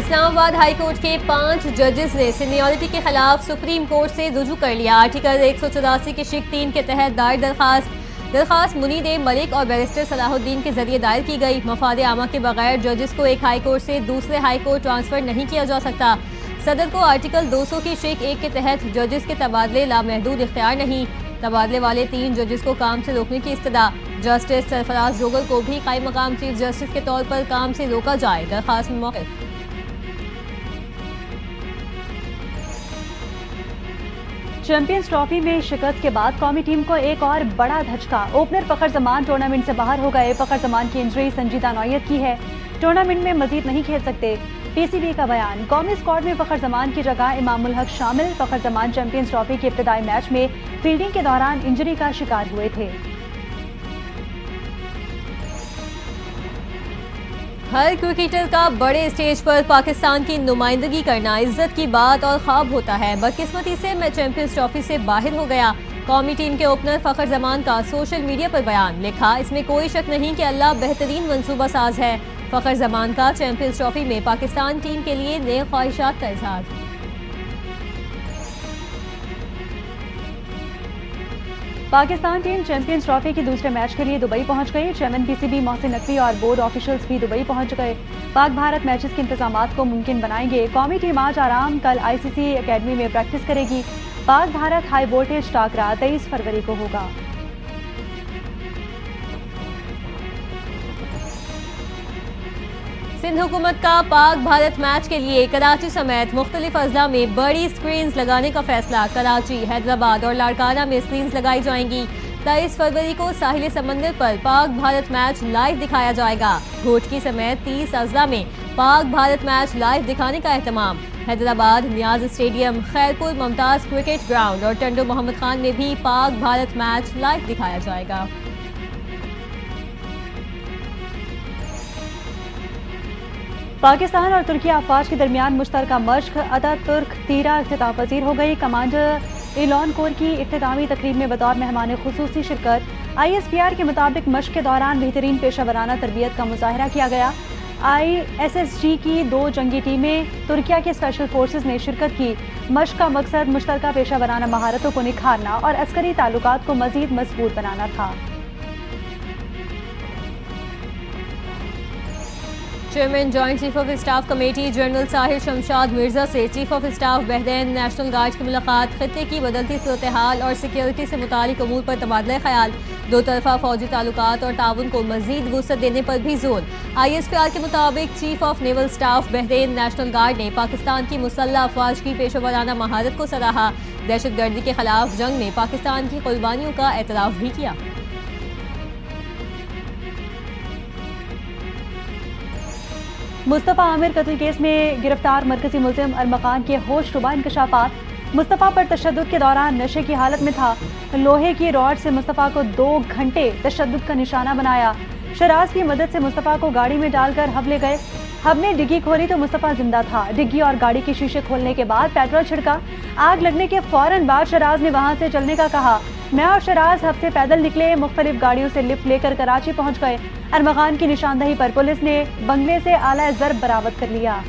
Islamabad high court के 5 जजेस ने सीनियरिटी के खिलाफ सुप्रीम कोर्ट से रुजू कर लिया। आर्टिकल 184 के शिक 3 के तहत दायर दरखास्त मुनीद मलिक और बैरिस्टर सलाहुद्दीन के जरिए दायर की गई। मफाद आमा के बगैर जजेस को एक हाई कोर्ट से दूसरे हाई कोर्ट ट्रांसफर नहीं किया जा सकता। सदर को आर्टिकल 200 की शिक 1 के तहत जजेस के तबादले लामहदूद इख्तियार नहीं। तबादले वाले 3 जजेस को काम से रोकने की इस्तदा। जस्टिस सरफराज जोगर को भी कायम मकाम चीफ जस्टिस के तौर पर काम से रोका जाए। दरखास्त में मौक़िफ़। चैंपियंस ट्रॉफी में शिकस्त के बाद कौमी टीम को एक और बड़ा धचका। ओपनर फखर जमान टूर्नामेंट से बाहर हो गए। फखर जमान की इंजरी संजीदा नौयत की है, टूर्नामेंट में मजीद नहीं खेल सकते। पीसीबी का बयान, कौमी स्क्वाड में फखर जमान की जगह इमामुल हक शामिल। फखर जमान चैंपियंस ट्रॉफी के इब्तिदाई मैच में फील्डिंग के दौरान इंजरी का शिकार हुए थे। हर क्रिकेटर का बड़े स्टेज पर पाकिस्तान की नुमाइंदगी करना इज्जत की बात और ख्वाब होता है। बदकिस्मती से मैं चैंपियंस ट्रॉफी से बाहर हो गया। कौमी टीम के ओपनर फखर जमान का सोशल मीडिया पर बयान। लिखा, इसमें कोई शक नहीं कि अल्लाह बेहतरीन मंसूबा साज है। फखर जमान का चैंपियंस ट्रॉफी में पाकिस्तान टीम के लिए नए ख्वाहिशात का इजहार। पाकिस्तान टीम चैंपियंस ट्रॉफी के दूसरे मैच के लिए दुबई पहुंच गई। चेयरमैन पीसीबी मोहसिन नकवी और बोर्ड ऑफिशियल्स भी दुबई पहुंच गए। पाक भारत मैचेस के इंतजामात को मुमकिन बनाएंगे। कौमी टीम आज आराम, कल आईसीसी एकेडमी में प्रैक्टिस करेगी। पाक भारत हाई वोल्टेज टाकरा 23 फरवरी को होगा। सिंध हुकूमत का पाक भारत मैच के लिए कराची समेत मुख्तलिफ अजला में बड़ी स्क्रीन्स लगाने का फैसला। कराची, हैदराबाद और लाड़काना में स्क्रीन्स लगाई जाएंगी। 23 फरवरी को साहिल समंदर पर पाक भारत मैच लाइव दिखाया जाएगा। घोटकी समेत 30 अजला में पाक भारत मैच लाइव दिखाने का एहतमाम। Hyderabad, Niaz stadium, Khairpur Mumtaz cricket ground और टंडो मोहम्मद खान में भी पाक भारत मैच लाइव दिखाया जाएगा। पाकिस्तान और तुर्की अफवाज के दरमियान मुश्तरका मश्क अतातुर्क तीरा इख्तिताम पजीर हो गई। कमांडर इलॉन कोर की इख्तितामी तकरीब में बतौर मेहमान खुसूसी शिरकत। ISPR के मुताबिक मश्क के दौरान बेहतरीन पेशा वराना तरबियत का मुजाहरा किया गया। ISSG की 2 जंगी टीमें तुर्किया के स्पेशल फोर्सेज ने शिरकत की। मश्क का मकसद मुश्तरका पेशा वराना महारतों को निखारना और अस्करी ताल्लुकात को मजीद मजबूत बनाना था। Chairman joint chief of staff committee general Sahir Shamshad Mirza से chief of staff Bahrain national guard की मुलाकात। खित्ते की बदलती सूरत हाल और सिक्योरिटी से मुतालिक अमूर पर तबादला ख्याल। दो तरफा फौजी ताल्लुकात और ताउन को मजीद वुसअत देने पर भी जोर। ISPR के मुताबिक chief of naval staff Bahrain national guard ने पाकिस्तान की मुसल्लह अफवाज की पेशा वराना महारत को सराहा। दहशत गर्दी के खिलाफ जंग में पाकिस्तान की कुर्बानियों का एतराफ भी किया। मुस्तफ़ा आमिर कत्ल केस में गिरफ्तार मरकजी मुल्ज़िम अरमग़ान के होशरुबा इंकशाफात। मुस्तफ़ा पर तशद्दुद के दौरान नशे की हालत में था। लोहे की रॉड से मुस्तफ़ा को 2 घंटे तशद्दुद का निशाना बनाया। शराज की मदद से मुस्तफ़ा को गाड़ी में डालकर हब ले गए। हब में डिग्गी खोली तो मुस्तफ़ा जिंदा था। डिग्गी और गाड़ी की शीशे खोलने के बाद पेट्रोल छिड़का। आग लगने के फौरन बाद शराज ने वहां से चलने का कहा। मैं और शराज हब से पैदल निकले। मुख्तलिफ गाड़ियों से लिफ्ट लेकर कराची पहुंच गए। अरमग़ान की निशानदही पर पुलिस ने बंगले से आला ज़र्ब बरामद कर लिया।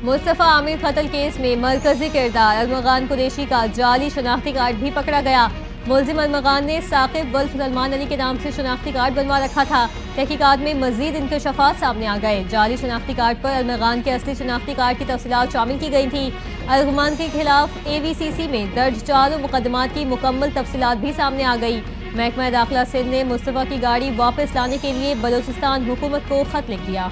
मुस्तफ़ा आमिर कत्ल केस में मरकजी किरदार अरमग़ान कुरैशी का जाली शनाख्ती कार्ड भी पकड़ा गया। मुल्ज़िम अरमग़ान ने साकिब वल्फ सलमान अली के नाम से शनाख्ती कार्ड बनवा रखा था। तहकीकात में मजीद इंकशाफात सामने आ गए। जाली शनाख्ती कार्ड पर अरमग़ान के असली शनाख्ती कार्ड की तफसीलात शामिल की गई थी। अरमग़ान के खिलाफ AVCC में दर्ज 4 मुकदमात की मुकम्मल तफसीलात भी सामने आ गई। महकमा दाखिला सिंध ने मुस्तफ़ा की गाड़ी वापस लाने के लिए बलोचिस्तान हुकूमत को खत लिख दिया।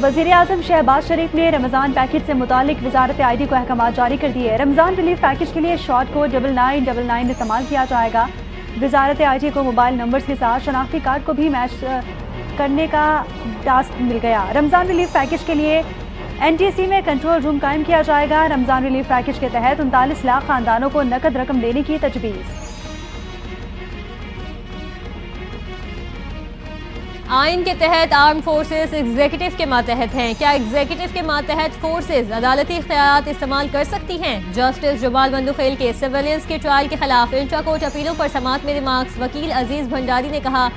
वज़ीर आज़म शहबाज शरीफ ने रमज़ान पैकेज से मुतालिक वज़ारत ID को अहकामात जारी कर दिए। रमज़ान रिलीफ पैकेज के लिए शॉर्ट कोड 9999 इस्तेमाल किया जाएगा। वज़ारत ID को मोबाइल नंबर्स के साथ शनाख्ती कार्ड को भी मैच करने का टास्क मिल गया। रमज़ान रिलीफ पैकेज के लिए NTC में कंट्रोल रूम कायम किया जाएगा। रमज़ान रिलीफ पैकेज के तहत 39 लाख खानदानों को नकद रकम देने की तजवीज़। आइन के तहत आर्म फोर्सेस एग्जीक्यूटिव के मातहत हैं। क्या एग्जीक्यूटिव के मातहत फोर्सेस अदालती इख्तियारात इस्तेमाल कर सकती हैं? जस्टिस जमाल बंदुखेल के सिविलियंस के ट्रायल के खिलाफ इंट्रा कोर्ट अपीलों पर समाअत में रिमार्क्स। वकील अजीज भंडारी ने कहा,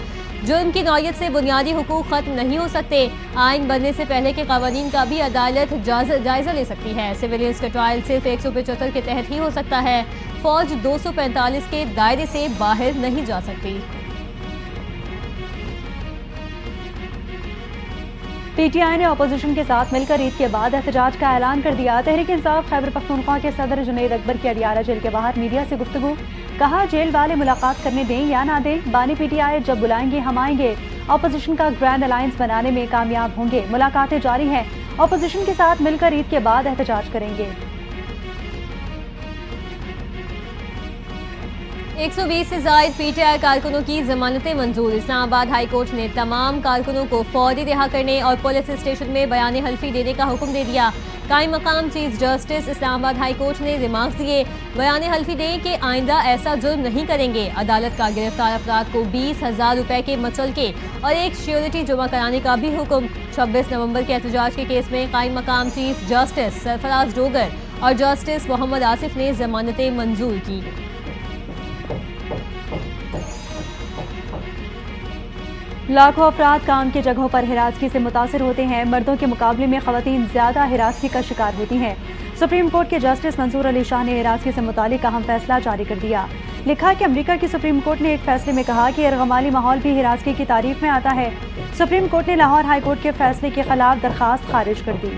जुर्म की नौयत से बुनियादी हुकूक खत्म नहीं हो सकते। आइन बनने से पहले के कवानीन का भी अदालत जायजा ले सकती है। सिविलियंस का ट्रायल सिर्फ 175 के तहत ही हो सकता है। फौज 245 के दायरे से बाहर नहीं जा सकती। पीटीआई ने अपोजिशन के साथ मिलकर ईद के बाद एहतजाज का ऐलान कर दिया। तहरीक इंसाफ खैबर पख्तूनख्वा के सदर जुनैद अकबर की अडियाला जेल के बाहर मीडिया से गुफ्तगू। कहा, जेल वाले मुलाकात करने दें या ना दें, बानी पीटीआई जब बुलाएंगे हम आएंगे। अपोजिशन का ग्रैंड अलायंस बनाने में कामयाब होंगे। मुलाकातें जारी हैं। अपोजिशन के साथ मिलकर ईद के बाद एहतजाज करेंगे। 120 से जायद पीटीआई कारकुनों की जमानतें मंजूर। इस्लामाबाद हाई कोर्ट ने तमाम कारकुनों को फौरी रिहा करने और पुलिस स्टेशन में बयान हल्फी देने का हुक्म दे दिया। कायम मकाम chief justice Islamabad high court ने रिमार्क्स दिए, बयान हल्फी दें कि आइंदा ऐसा जुर्म नहीं करेंगे। अदालत का गिरफ्तार अफराद को 20,000 रुपए के मचलके और एक श्योरिटी जमा कराने का भी हुक्म। 26 नवंबर के एहतजाज के केस में कायम मकाम चीफ जस्टिस सरफराज डोगर और जस्टिस मोहम्मद आसिफ ने जमानतें मंजूर की। लाखों अफराद काम की जगहों पर हिरासगी से मुतासिर होते हैं। मर्दों के मुकाबले में खवातीन ज्यादा हिरासगी का शिकार होती हैं। सुप्रीम कोर्ट के जस्टिस मंसूर अली शाह ने हिरासगी से मुतालिक अहम फैसला जारी कर दिया। लिखा कि अमेरिका की सुप्रीम कोर्ट ने एक फैसले में कहा कि इरगमाली माहौल भी हिरासगी की तारीफ में आता है। सुप्रीम कोर्ट ने लाहौर हाई कोर्ट के फैसले के खिलाफ दरखास्त खारिज कर दी।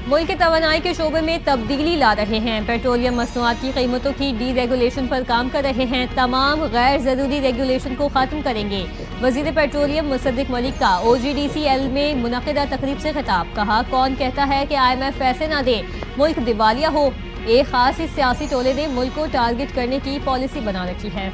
मुल्क के तवानाई के शोबे में तब्दीली ला रहे हैं। पेट्रोलियम मसनूआत की कीमतों की डी रेगुलेशन पर काम कर रहे हैं। तमाम गैर जरूरी रेगुलेशन को खत्म करेंगे। वजीर पेट्रोलियम मुसद्दिक मलिक का OGDCL में मुनक़िदा तकरीब से खिताब। कहा, कौन कहता है कि IMF पैसे ना दे, मुल्क दिवालिया हो। एक खास ही सियासी टोले ने मुल्क को टारगेट करने की पॉलिसी बना रखी है।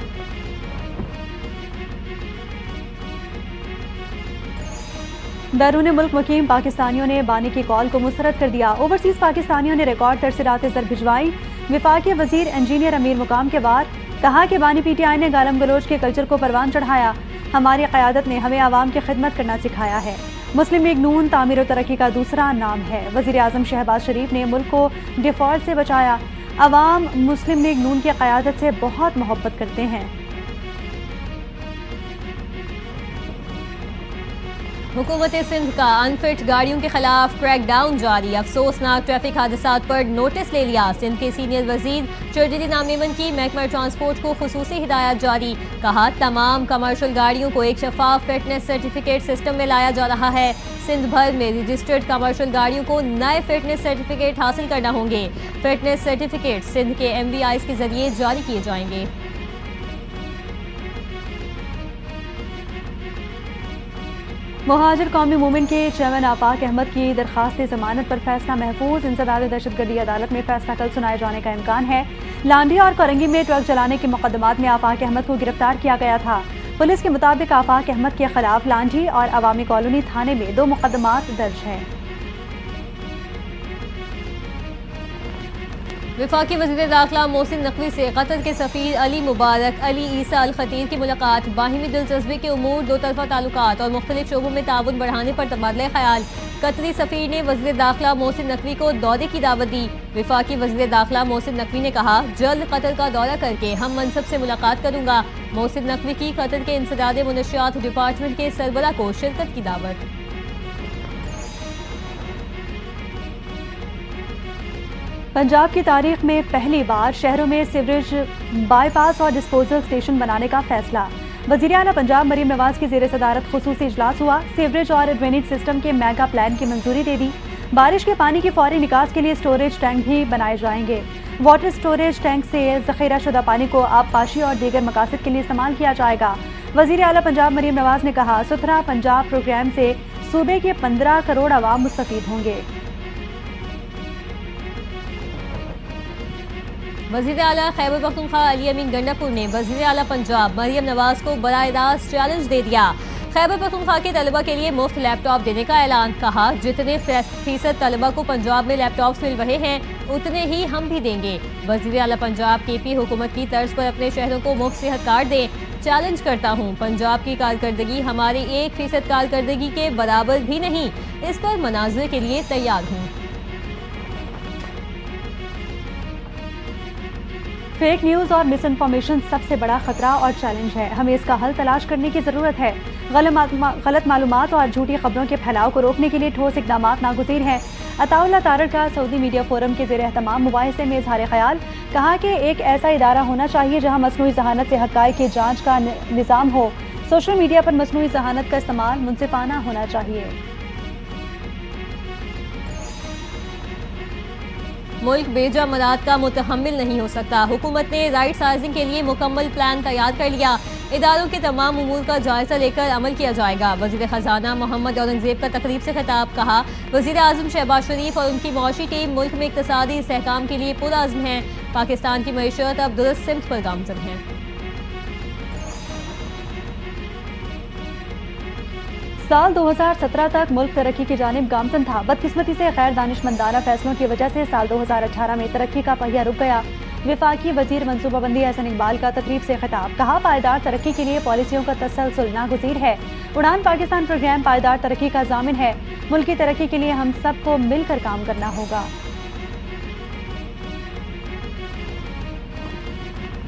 बैरून मुल्क मुकीम पाकिस्तानियों ने बानी की कॉल को मुस्तरद कर दिया। ओवरसीज पाकिस्तानियों ने रिकॉर्ड तरसीलात ज़र भिजवाई। विफाकी वजीर इंजीनियर अमीर मुकाम के बाद कहा कि बानी पीटीआई ने गालम गलोच के कल्चर को परवान चढ़ाया। हमारी क़यादत ने हमें आवाम की खिदमत करना सिखाया है। मुस्लिम लीग नून तामीर और तरक्की का दूसरा नाम है। वज़ीर आज़म शहबाज शरीफ ने मुल्क को डिफॉल्ट से बचाया। अवाम मुस्लिम लीग नून की क़यादत से बहुत मोहब्बत करते हैं। हुकूमत सिंध का अनफिट गाड़ियों के खिलाफ क्रैकडाउन जारी। अफसोसनाक ट्रैफिक हादसात पर नोटिस ले लिया। सिंध के सीनियर वजीर चौधरी नामनेमन की महकमा ट्रांसपोर्ट को खुसूसी हिदायत जारी। कहा, तमाम कमर्शियल गाड़ियों को एक शफाफ फिटनेस सर्टिफिकेट सिस्टम में लाया जा रहा है। सिंध भर में रजिस्टर्ड कमर्शियल गाड़ियों को नए फिटनेस सर्टिफिकेट हासिल करना होंगे। फिटनेस सर्टिफिकेट सिंध के MVIs के जरिए जारी किए जाएंगे। मुहाजिर कौमी मूवमेंट के चेयरमैन आफाक अहमद की दरखास्त जमानत पर फैसला महफूज। इंसदाद दहशतगर्दी अदालत में फैसला कल सुनाए जाने का इम्कान है। लांडी और करंगी में ट्रक चलाने के मुकदमात में आफाक अहमद को गिरफ्तार किया गया था। पुलिस के मुताबिक आफाक अहमद के खिलाफ लांडी और अवामी कॉलोनी थाने में 2 मुकदमात दर्ज हैं। वफाकी वज़ीर दाखिला मोहसिन नकवी से कतर के सफ़ीर अली मुबारक अली ईसा अल खतीर की मुलाकात। बाहिमी दिलचस्पी के उमूर, दो तरफा ताल्लुकात और मुख्तलिफ शोबों में ताउन बढ़ाने पर तबादला ख्याल। कतरी सफ़ीर ने वज़ीर दाखिला मोहसिन नकवी को दौरे की दावत दी। वफाकी वज़ीर दाखिला मोहसिन नकवी ने कहा, जल्द कतर का दौरा करके हम मनसब से मुलाकात करूँगा। मोहसिन नकवी की कतर के इंसदाद मुनशियात डिपार्टमेंट के सरबरा को शिरकत की दावत। पंजाब की तारीख में पहली बार शहरों में सीवरेज बाईपास और डिस्पोजल स्टेशन बनाने का फैसला। वज़ीर आला पंजाब मरीम नवाज की ज़ेर सदारत खुसूसी इजलास हुआ। सीवरेज और ड्रेनेज सिस्टम के मेगा प्लान की मंजूरी दे दी। बारिश के पानी की फौरी निकास के लिए स्टोरेज टैंक भी बनाए जाएंगे। वाटर स्टोरेज टैंक से ज़ख़ीरा शुदा पानी को आबपाशी और दीगर मकासद के लिए इस्तेमाल किया जाएगा। वज़ीर आला पंजाब मरीम नवाज ने कहा, सुथरा पंजाब प्रोग्राम से सूबे के 15 करोड़ अवाम मुस्तफ़ीद होंगे। वज़ीर आला खैबर पख्तूनख्वा अली अमीन गंडापुर ने वज़ीर आला पंजाब मरियम नवाज को बराह रास्त चैलेंज दे दिया। खैबर पख्तूनख्वा के तलबा के लिए मुफ्त लैपटॉप देने का ऐलान। कहा, जितने फीसद तलबा को पंजाब में लैपटॉप्स मिल रहे हैं उतने ही हम भी देंगे। वज़ीर आला पंजाब KP हुकूमत की तर्ज पर अपने शहरों को मुफ्त सेहत कार्ड दें। चैलेंज करता हूँ, पंजाब की कारकर्दगी हमारी 1% कारकर्दगी के बराबर भी नहीं। इस पर मनाज़रे के लिए तैयार हूँ। फेक न्यूज़ और मिसइंफॉर्मेशन सबसे बड़ा खतरा और चैलेंज है। हमें इसका हल तलाश करने की ज़रूरत है। गलत मालूमात और झूठी खबरों के फैलाव को रोकने के लिए ठोस इक़दाम नागुज़ीर हैं। अताउल्लाह तारड़ का सऊदी मीडिया फोरम के ज़ेर एहतमाम मुबाहिसे में इज़हार ख्याल। कहा कि एक ऐसा इदारा होना चाहिए जहाँ मसनूई ज़हानत से हक़ाइक़ की जाँच का निज़ाम हो। सोशल मीडिया पर मसनूई ज़हानत का इस्तेमाल मुनसिफाना होना चाहिए। मुल्क बेजा मराद का मुतहम्मिल नहीं हो सकता। हुकूमत ने राइट साइजिंग के लिए मुकम्मल प्लान तैयार कर लिया। इदारों के तमाम उमूर का जायजा लेकर अमल किया जाएगा। वज़ीर ख़जाना मोहम्मद औरंगज़ेब का तकरीब से खिताब। कहा, वज़ीर आज़म शहबाज शरीफ और उनकी मौशी टीम मुल्क में इक़्तिसादी इस्तेहकाम के लिए पुरअज़्म है। पाकिस्तान की मईशत अब दुरुस्त सिमत पर गामज़न है। साल 2017 तक मुल्क तरक्की की जानिब गामज़न था। बदकिस्मती से गैर दानिशमंदाना फैसलों की वजह से साल 2018 में तरक्की का पहिया रुक गया। वफाकी वजीर मनसूबाबंदी एहसन इकबाल का तकरीब से खिताब। कहा, पायदार तरक्की के लिए पॉलिसियों का तसलसल नागुज़ीर है। उड़ान पाकिस्तान प्रोग्राम पायदार तरक्की का ज़ामिन है। मुल्क की तरक्की के लिए हम सबको मिलकर काम करना होगा।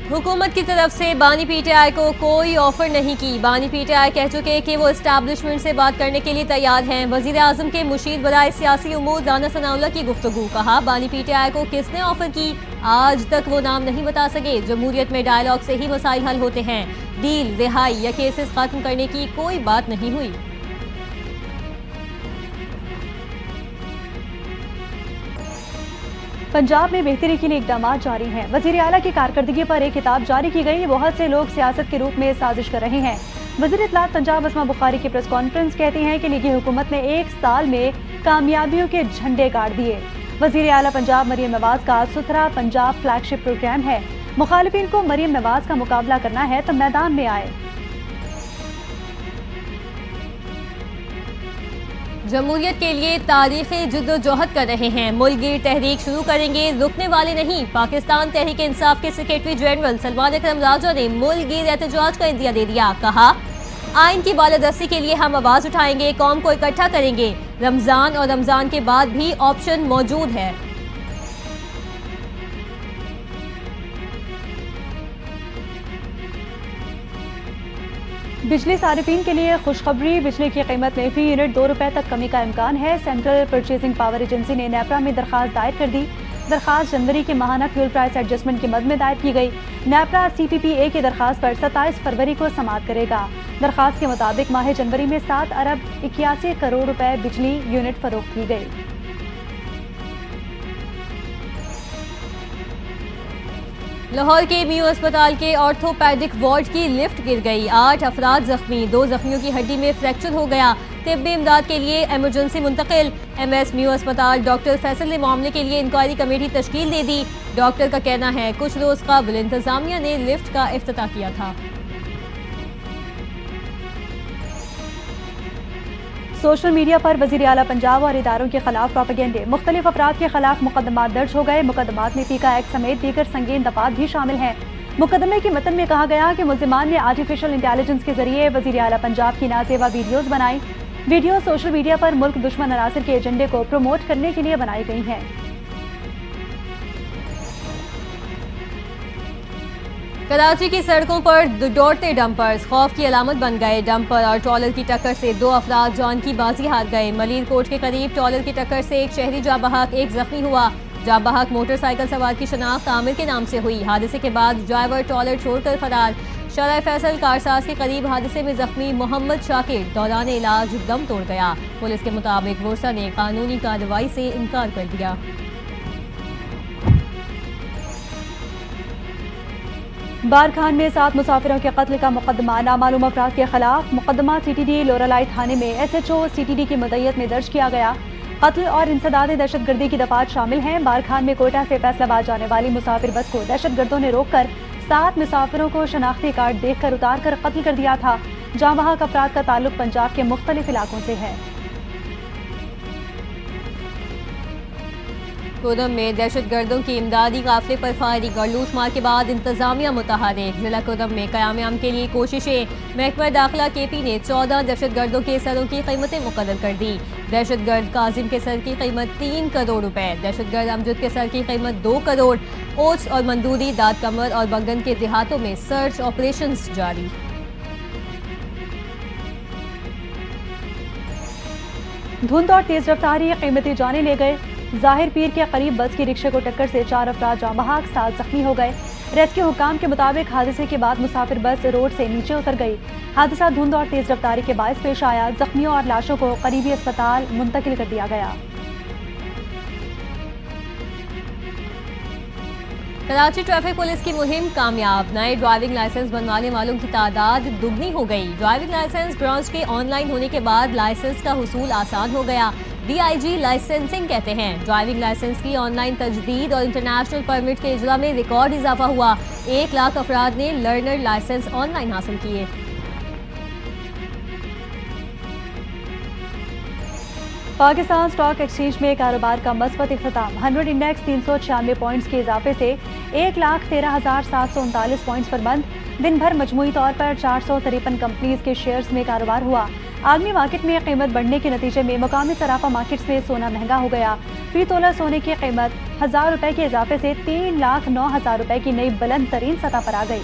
हुकूमत की तरफ से बानी PTI को कोई ऑफर नहीं की। बानी PTI कह चुके कि वो इस्टेब्लिशमेंट से बात करने के लिए तैयार हैं। वज़ीर आज़म के मुशीर बराए सियासी उमूर राना सनाउल्लाह की गुफ्तगू। कहा, बानी PTI को किसने ऑफर की, आज तक वो नाम नहीं बता सके। जमहूरियत में डायलॉग से ही मसाइल हल होते हैं। डील, रिहाई या केसेस खत्म करने की कोई बात नहीं हुई। पंजाब में बेहतरी के लिए इक़दाम जारी हैं। वज़ीर आला की कारकर्दगी पर एक किताब जारी की गई। बहुत से लोग सियासत के रूप में साजिश कर रहे हैं। वज़ीर इत्तलात पंजाब अस्मा बुखारी की प्रेस कॉन्फ्रेंस कहती हैं कि लीगी हुकूमत ने 1 साल में कामयाबियों के झंडे गाड़ दिए। वज़ीर आला पंजाब मरियम नवाज का सुथरा पंजाब फ्लैगशिप प्रोग्राम है। मुखालिफिन को मरियम नवाज का मुकाबला करना है तो मैदान में आए। जमहूरियत के लिए तारीखी जद्दोजहद कर रहे हैं। मुल्कगीर तहरीक शुरू करेंगे, रुकने वाले नहीं। पाकिस्तान तहरीक इंसाफ के सेक्रेटरी जनरल सलमान अकरम राजा ने मुल्कगीर एहतजाज का इंदिया दे दिया। कहा, आइन की बालादस्ती के लिए हम आवाज उठाएंगे, कौम को इकट्ठा करेंगे। रमजान और रमजान के बाद भी ऑप्शन मौजूद है। बिजली सारिफिन के लिए खुशखबरी। बिजली की कीमत में फी यूनिट 2 रुपए तक कमी का इम्कान है। सेंट्रल परचेजिंग पावर एजेंसी ने नेपरा में दरखास्त दायर कर दी। दरखास्त जनवरी के माहाना फ्यूल प्राइस एडजस्टमेंट के मद में दायर की गई। नेपरा CPPA की दरखास्त पर 27 फरवरी को समाअत करेगा। दरखास्त के मुताबिक माह जनवरी में 7 अरब 81 करोड़ रुपए बिजली यूनिट फरोख्त की गई। लाहौर के MU अस्पताल के ऑर्थोपेडिक वार्ड की लिफ्ट गिर गई। 8 अफराद जख्मी, 2 जख्मियों की हड्डी में फ्रैक्चर हो गया। तिब्बी इमदाद के लिए एमरजेंसी मुंतकिल। MS MU अस्पताल डॉक्टर फैसल ने मामले के लिए इंक्वायरी कमेटी तश्कील दे दी। डॉक्टर का कहना है कुछ रोज कबल इंतजामिया ने लिफ्ट का इफ्तिताह किया था। सोशल मीडिया पर वज़ीर आला पंजाब और इदारों के खिलाफ प्रोपेगेंडे। मुख्तलिफ अफराद के खिलाफ मुकदमात दर्ज हो गए। मुकदमात में टीका एक्ट समेत दीगर संगीन दफात भी शामिल हैं। मुकदमे के मतन में कहा गया कि मुल्जिमान ने आर्टिफिशियल इंटेलिजेंस के जरिए वज़ीर आला पंजाब की नाजेबा वीडियोज़ बनाई। वीडियो सोशल मीडिया पर मुल्क दुश्मन अनासर के एजेंडे को प्रमोट करने के लिए बनाई गई हैं। कराची की सड़कों पर दौड़ते डंपर्स खौफ की अलामत बन गए। डंपर और ट्रॉलर की टक्कर से 2 अफराद जान की बाजी हार गए। मलीर कोट के करीब ट्रॉलर की टक्कर से एक शहरी जाँ बहक, एक जख्मी हुआ। जाँ बहक मोटरसाइकिल सवार की शनाख्त आमिर के नाम से हुई। हादसे के बाद ड्राइवर ट्रॉलर छोड़कर फरार। शराय फैसल कारसाज के करीब हादसे में जख्मी मोहम्मद शाकिर दौरान इलाज दम तोड़ गया। पुलिस के मुताबिक वोरसा ने कानूनी कार्रवाई से इनकार कर दिया। बारखान में 7 मुसाफिरों के कत्ल का मुकदमा नामालूम अफराद के खिलाफ। मुकदमा CTD लोरालाई थाने में SHO CTD की मदयत में दर्ज किया गया। कत्ल और इंसदाद दहशतगर्दी की दफात शामिल हैं। बारखान में कोयटा से फैसलाबाद जाने वाली मुसाफिर बस को दहशतगर्दों ने रोककर 7 मुसाफिरों को शनाख्ती कार्ड देखकर उतार कर कत्ल कर दिया था। जहां वहां अफराद का ताल्लुक पंजाब के मुख्तलिफ इलाकों से है। कोदम में दहशतगर्दों की इमदादी काफिले पर फायरिंग और लूटमार के बाद इंतजामिया मुतहरिक। जिला कोदम में क़याम के लिए कोशिशें। महकमा दाखिला KP ने 14 दहशतगर्दों के सरों की कीमतें मुकर्रर कर दी। दहशतगर्द काजिम के सर की कीमत 3 करोड़ रुपए, दहशतगर्द अमजद के सर की कीमत 2 करोड़। ओच और मंदूरी, दाद कमर और बंगन के देहातों में सर्च ऑपरेशंस जारी। धुंध और तेज रफ्तारी कीमती जाने ले गए। जाहिर पीर के करीब बस की रिक्शे को टक्कर से 4 अफराद जाँ बहक, 7 जख्मी हो गए। रेस्क्यू हुकाम के मुताबिक हादसे के बाद मुसाफिर बस रोड से नीचे उतर गई। हादसा धुंध और तेज रफ्तारी के बायस पेश आया। जख्मियों और लाशों को करीबी अस्पताल मुंतकिल कर दिया गया। कराची ट्रैफिक पुलिस की मुहिम कामयाब। नए ड्राइविंग लाइसेंस बनवाने वालों की तादाद दुगनी हो गई। ड्राइविंग लाइसेंस ब्रांच के ऑनलाइन होने के बाद लाइसेंस का हुसूल आसान हो गया। DIG लाइसेंसिंग कहते हैं ड्राइविंग लाइसेंस की ऑनलाइन तजदीद और इंटरनेशनल परमिट के इजरा में रिकॉर्ड इजाफा हुआ। 1 लाख अफराद ने लर्नर लाइसेंस ऑनलाइन हासिल किए। पाकिस्तान स्टॉक एक्सचेंज में कारोबार का मस्बत इख्तिताम। 100 इंडेक्स 396 पॉइंट्स के इजाफे से 1,13,739 पॉइंट्स पर बंद। दिन भर मजमूई तौर पर 453 कंपनीज के शेयर्स में कारोबार हुआ। आलमी मार्केट में कीमत बढ़ने के नतीजे में मुकामी सराफा मार्केट्स में सोना महंगा हो गया। फी तोला सोने की कीमत 1000 रुपए के इजाफे से 3,09,000 रुपए की नई बुलंद तरीन सतह पर आ गई।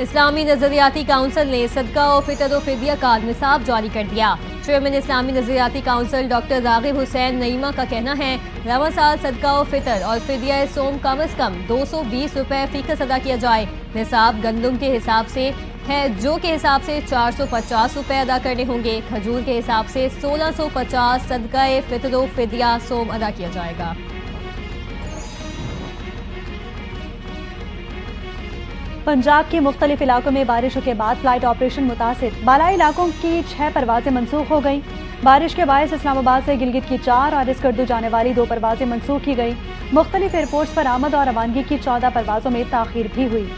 इस्लामी नजरियाती काउंसिल ने सदका और फितर और फिदिया का निसाब जारी कर दिया। चेयरमैन इस्लामी नजरियाती काउंसिल डॉक्टर रागिब हुसैन नईमा का कहना है रवा साल सदका और फितर और फिदिया सोम कम से कम 220 रुपए फीसद अदा किया जाए। निसाब गंदुम के हिसाब से है जो के हिसाब से 450 रुपए अदा करने होंगे। खजूर के हिसाब से 1650 सदका फितर और फिदिया सोम अदा किया जाएगा। पंजाब के मुख्तलिफ इलाकों में बारिशों के बाद फ्लाइट ऑपरेशन मुतासिर। बालाई इलाकों की 6 परवाजें मनसूख हो गई। बारिश के बायस इस्लामाबाद से गिलगित की 4 और इसकर्दू जाने वाली 2 परवाजें मनसूख की गई। मुख्तलिफ एयरपोर्ट्स पर आमद और रवानगी की 14 परवाजों में ताखीर भी हुई।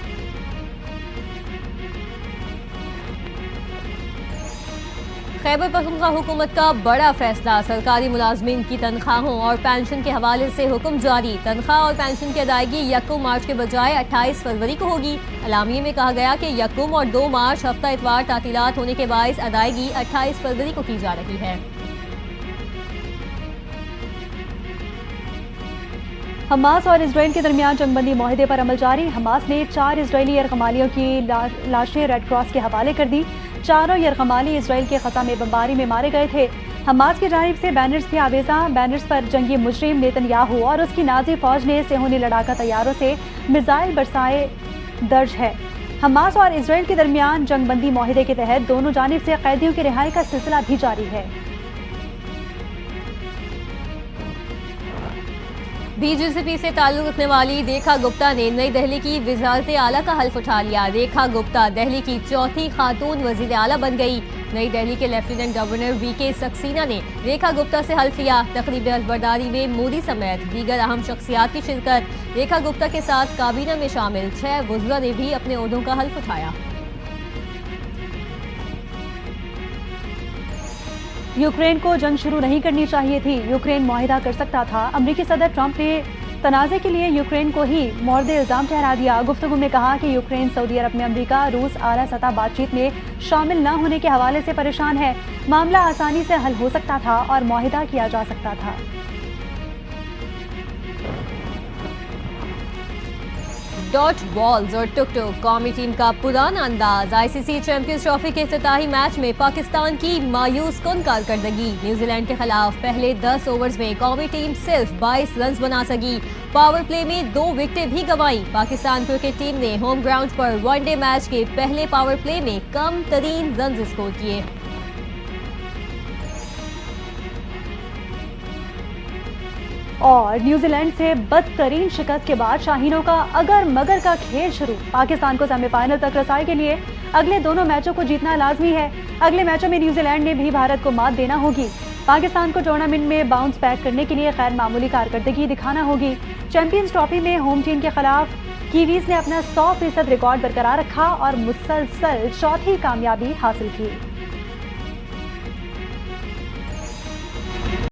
खैबर पख्तूनख्वा हुकूमत का बड़ा फैसला। सरकारी मुलाजमीन की तनख्वाहों और पेंशन के हवाले से हुक्म जारी। तनख्वाह और पेंशन की अदायगी 1 मार्च के बजाय 28 फरवरी को होगी। अलामिये में कहा गया कि 1 और 2 मार्च हफ्ता इतवार तातीलात होने के बायस अदायगी 28 फरवरी को की जा रही है। हमास और इसराइल के दरमियान जंगबंदी माहिदे पर अमल जारी। हमास ने 4 इसराइली यरगमालियों की लाशें रेड क्रॉस के हवाले कर दी। चारों यरगमाली इसराइल के खता में बमबारी में मारे गए थे। हमास की जानिब से बैनर्स भी आवेजा। बैनर्स पर जंगी मुजरिम नेतन्याहू और उसकी नाजी फौज ने सेहूनी लड़ाका तैयारों से मिसाइल बरसाए दर्ज है। हमास और इसराइल के दरमियान जंगबंदी माहिदे के तहत दोनों जानिब से कैदियों की रिहाई का सिलसिला भी जारी है। BJP से ताल्लुक रखने वाली रेखा गुप्ता ने नई दिल्ली की वज़ारत आला का हल्फ उठा लिया। रेखा गुप्ता दिल्ली की चौथी खातून वज़ीर आला बन गई। नई दिल्ली के लेफ्टिनेंट गवर्नर VK सक्सेना ने रेखा गुप्ता से हल्फ लिया। तकरीब हल्फबरदारी में मोदी समेत दीगर अहम शख्सियात की शिरकत। रेखा गुप्ता के साथ काबीना में शामिल 6 वज़रा ने भी अपने ओहदों का हल्फ उठाया। यूक्रेन को जंग शुरू नहीं करनी चाहिए थी। यूक्रेन मुआहिदा कर सकता था। अमेरिकी सदर ट्रंप ने तनाज़े के लिए यूक्रेन को ही मोर्द इल्ज़ाम ठहरा दिया। गुफ्तगू में कहा कि यूक्रेन सऊदी अरब में अमेरिका रूस आला सतह बातचीत में शामिल न होने के हवाले से परेशान है। मामला आसानी से हल हो सकता था और मुआहिदा किया जा सकता था। डॉट बॉल्स और टुक टुक कौमी टीम का पुराना अंदाज। ICC चैंपियंस ट्रॉफी के इफ्तिताही मैच में पाकिस्तान की मायूस कुन कारकर्दगी। न्यूजीलैंड के खिलाफ पहले 10 ओवर्स में कौमी टीम सिर्फ 22 रन बना सकी। पावर प्ले में 2 विकेटें भी गंवाई। पाकिस्तान क्रिकेट टीम ने होम ग्राउंड पर वनडे मैच के पहले पावर प्ले में कम तरीन रन स्कोर किए। और न्यूजीलैंड से बदतरीन शिकस्त के बाद शाहीनों का अगर मगर का खेल शुरू। पाकिस्तान को सेमीफाइनल तक रसाई के लिए अगले दोनों मैचों को जीतना लाजमी है। अगले मैचों में न्यूजीलैंड ने भी भारत को मात देना होगी। पाकिस्तान को टूर्नामेंट में बाउंस बैक करने के लिए गैर मामूली कारकर्दगी दिखाना होगी। चैंपियंस ट्रॉफी में होम टीम के खिलाफ कीवीज ने अपना 100% रिकॉर्ड बरकरार रखा और मुसलसल चौथी कामयाबी हासिल की।